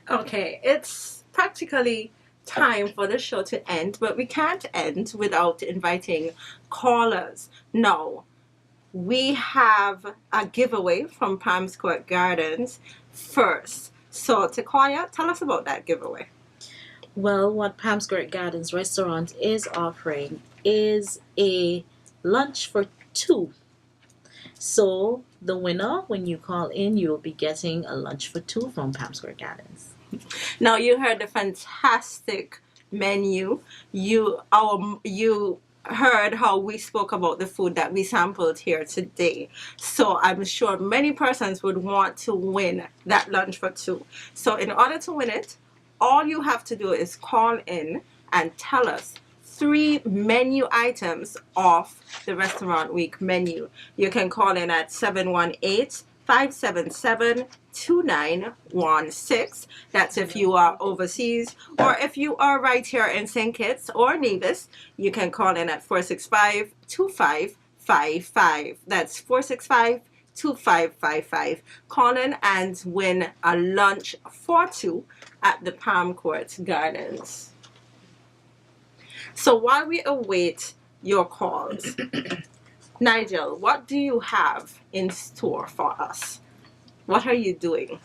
Okay, it's practically time for the show to end, but we can't end without inviting callers. No, we have a giveaway from Palms Court Gardens first. So, Takoya, tell us about that giveaway. Well, what Palms Court Gardens restaurant is offering is a lunch for two. So the winner, when you call in, you'll be getting a lunch for two from Palms Court Gardens. Now, you heard the fantastic menu. You heard how we spoke about the food that we sampled here today. So I'm sure many persons would want to win that lunch for two. So in order to win it, all you have to do is call in and tell us 3 menu items off the Restaurant Week menu. You can call in at 718-577-2916. That's if you are overseas, or if you are right here in St. Kitts or Nevis, you can call in at 465-2555. That's 465-2555. Call in and win a lunch for two at the Palm Court Gardens. So while we await your calls, Nigel, what do you have in store for us? What are you doing?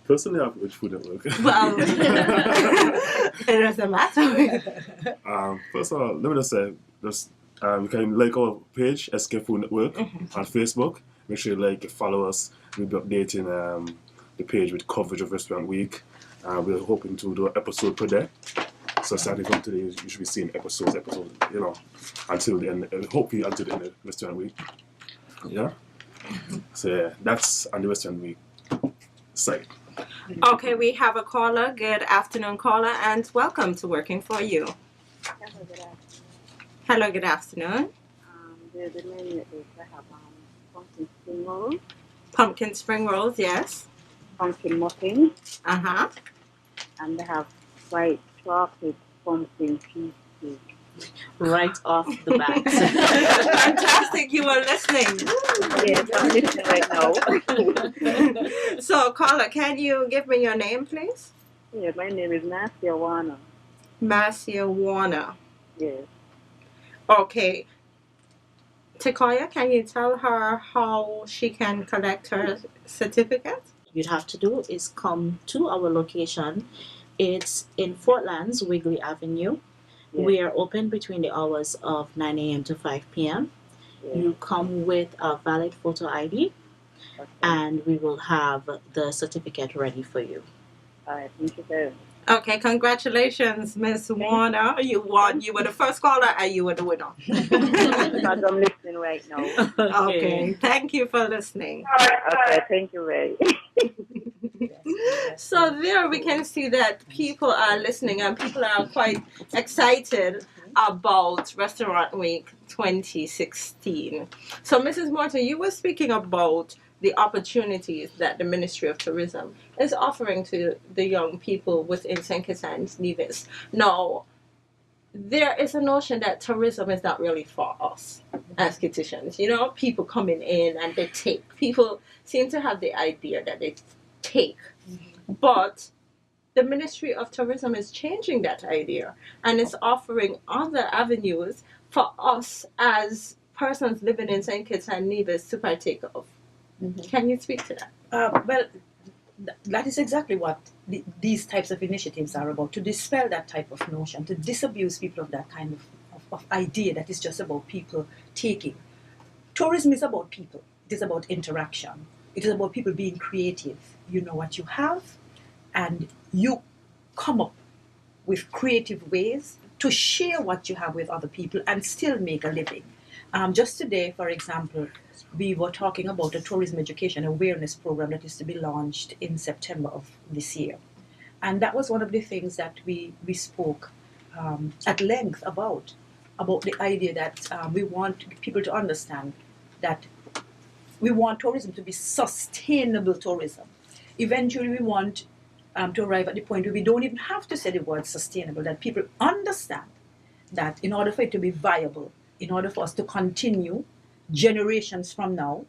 Personally, I have good food at work. Well, it doesn't matter. First of all, let me just say, you can like our page, SK Food Network, on Facebook. Make sure you like, follow us. We'll be updating the page with coverage of Restaurant Week. We're hoping to do an episode per day. So starting from today, you should be seeing episodes, until the end, hopefully until the end of Restaurant Week. Yeah? So yeah, that's on the Restaurant Week site. Okay, we have a caller. Good afternoon, caller, and welcome to Working For You. Hello, good afternoon. The menu is I have pumpkin spring rolls, Pumpkin spring rolls, yes. pumpkin muffins, Uh-huh. and they have white chocolate pumpkin cheesecake. Right off the bat. Fantastic, you were listening. Yes, I'm listening right now. So, caller, can you give me your name, please? Yeah, my name is Marcia Warner. Marcia Warner. Yes. Okay. Takoya, can you tell her how she can collect her certificate? You'd have to do is come to our location. It's in Fort Lands, Wigley Avenue. Yes. We are open between the hours of 9 a.m. to 5 p.m. Yes. You come with a valid photo ID, Okay. and we will have the certificate ready for you. All right, thank you very much. Okay, congratulations, Miss Warner. You won. You were the first caller and you were the winner. Because I'm listening right now. Okay, thank you for listening. Okay, thank you very much. So there we can see that people are listening and people are quite excited about Restaurant Week 2016. So Mrs. Morton, you were speaking about the opportunities that the Ministry of Tourism is offering to the young people within St. Kitts and Nevis. Now, there is a notion that tourism is not really for us as Kittitians. You know, people coming in and they take. People seem to have the idea that they take. But the Ministry of Tourism is changing that idea and is offering other avenues for us as persons living in St. Kitts and Nevis to partake of. Can you speak to that? Well, that is exactly what these types of initiatives are about, to dispel that type of notion, to disabuse people of that kind of idea that is just about people taking. Tourism is about people. It is about interaction. It is about people being creative. You know what you have, and you come up with creative ways to share what you have with other people and still make a living. Just today, for example, we were talking about a tourism education awareness program that is to be launched in September of this year. And that was one of the things that we spoke at length about the idea that we want people to understand that we want tourism to be sustainable tourism. Eventually, we want to arrive at the point where we don't even have to say the word sustainable, that people understand that in order for it to be viable, in order for us to continue generations from now,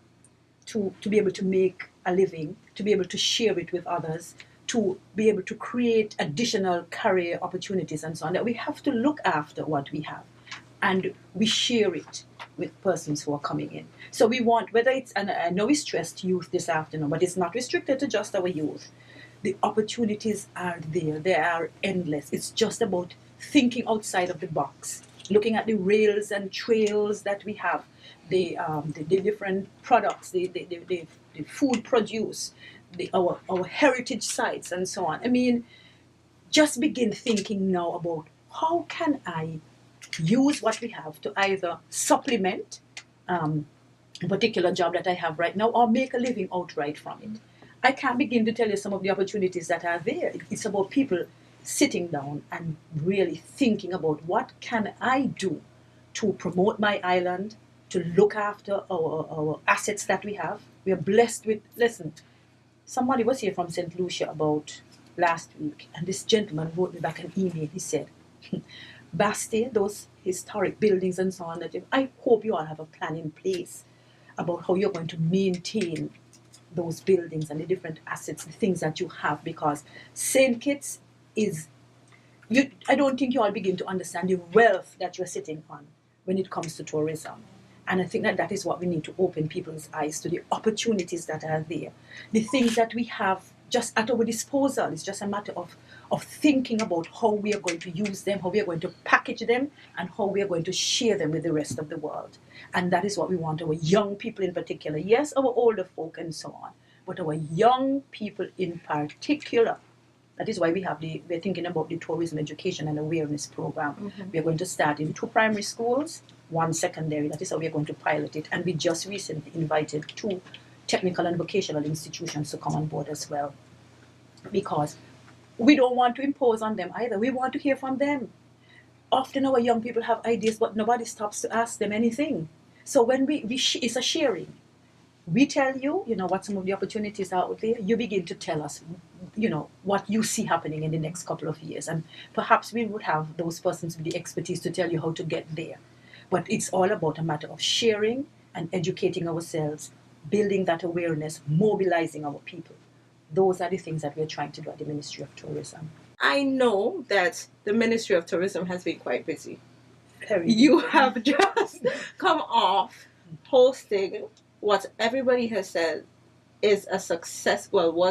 to be able to make a living, to be able to share it with others, to be able to create additional career opportunities and so on, that we have to look after what we have and we share it with persons who are coming in. So we want, whether it's, and I know we stressed youth this afternoon, but it's not restricted to just our youth. The opportunities are there. They are endless. It's just about thinking outside of the box, looking at the rails and trails that we have, the different products, the food produce, our heritage sites and so on. I mean, just begin thinking now about how can I use what we have to either supplement a particular job that I have right now or make a living outright from it. I can't begin to tell you some of the opportunities that are there. It's about people sitting down and really thinking about what can I do to promote my island, to look after our assets that we have. We are blessed with, listen, somebody was here from St. Lucia about last week, and this gentleman wrote me back an email. He said, Basti, those historic buildings and so on, I hope you all have a plan in place about how you're going to maintain those buildings and the different assets, the things that you have, because St. Kitts is, I don't think you all begin to understand the wealth that you're sitting on when it comes to tourism. And I think that that is what we need to open people's eyes to, the opportunities that are there. The things that we have just at our disposal. It's just a matter of thinking about how we are going to use them, how we are going to package them, and how we are going to share them with the rest of the world. And that is what we want our young people in particular. Yes, our older folk and so on, but our young people in particular. That is why we're thinking about the tourism education and awareness program. Mm-hmm. We are going to start in 2 primary schools, 1 secondary. That is how we are going to pilot it. And we just recently invited 2 technical and vocational institutions to come on board as well. Because we don't want to impose on them either. We want to hear from them. Often our young people have ideas, but nobody stops to ask them anything. So when it's a sharing. We tell you, what some of the opportunities are out there. You begin to tell us, what you see happening in the next couple of years. And perhaps we would have those persons with the expertise to tell you how to get there. But it's all about a matter of sharing and educating ourselves, building that awareness, mobilizing our people. Those are the things that we're trying to do at the Ministry of Tourism. I know that the Ministry of Tourism has been quite busy. Very you have just come off hosting what everybody has said was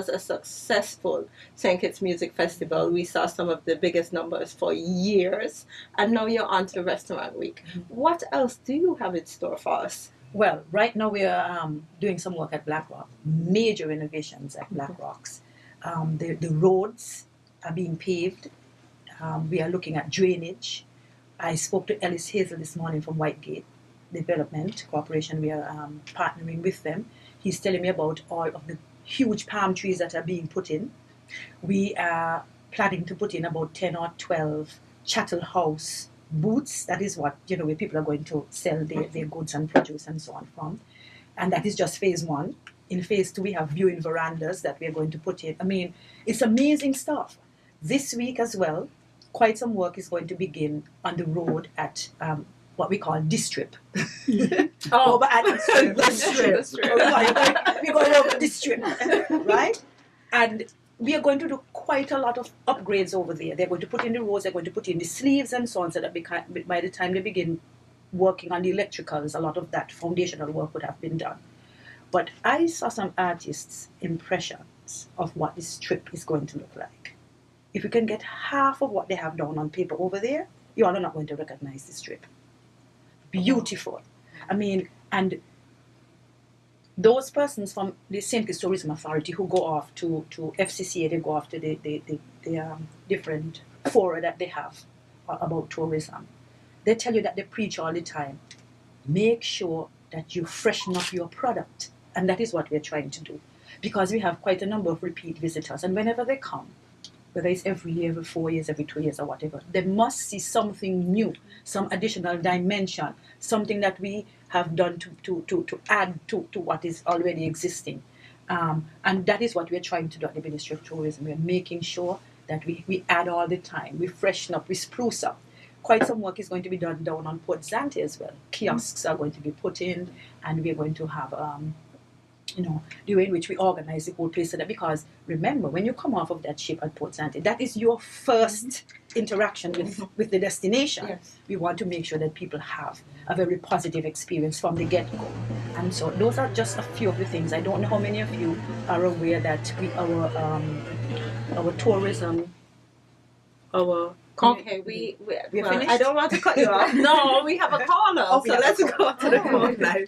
a successful St. Kitts Music Festival. We saw some of the biggest numbers for years, and now you're on to Restaurant Week. Mm-hmm. What else do you have in store for us? Well, right now we are doing some work at Black Rock, major renovations at Black Rocks. The roads are being paved. We are looking at drainage. I spoke to Ellis Hazel this morning from Whitegate Development Corporation. We are partnering with them. He's telling me about all of the huge palm trees that are being put in. We are planning to put in about 10 or 12 chattel house booths. That is what, where people are going to sell their goods and produce and so on from. And that is just phase 1. In phase 2, we have viewing verandas that we are going to put in. I mean, it's amazing stuff. This week as well, quite some work is going to begin on the road at what we call Distrip. Over at Distrip. We're going over Distrip, right? And we are going to do quite a lot of upgrades over there. They're going to put in the roads, they're going to put in the sleeves and so on, so that by the time they begin working on the electricals, a lot of that foundational work would have been done. But I saw some artists' impressions of what this strip is going to look like. If you can get half of what they have done on paper over there, you all are not going to recognize the strip. Beautiful. I mean, and those persons from the St. Kitts Tourism Authority who go off to FCCA, they go off to the different fora that they have about tourism. They tell you that they preach all the time. Make sure that you freshen up your product. And that is what we're trying to do. Because we have quite a number of repeat visitors. And whenever they come, whether it's every year, every 4 years, every 2 years or whatever, they must see something new, some additional dimension, something that we have done to add to what is already existing. And that is what we're trying to do at the Ministry of Tourism. We're making sure that we add all the time, we freshen up, we spruce up. Quite some work is going to be done down on Port Zante as well. Kiosks are going to be put in, and we're going to have the way in which we organize the whole place. So that, because remember, when you come off of that ship at Port Sante, that is your first interaction with the destination. Yes. We want to make sure that people have a very positive experience from the get-go. And so those are just a few of the things. I don't know how many of you are aware that our tourism, Okay, we We're well, finished? I don't want to cut you off. No, we have a caller, we so have a let's go to the caller. phone line.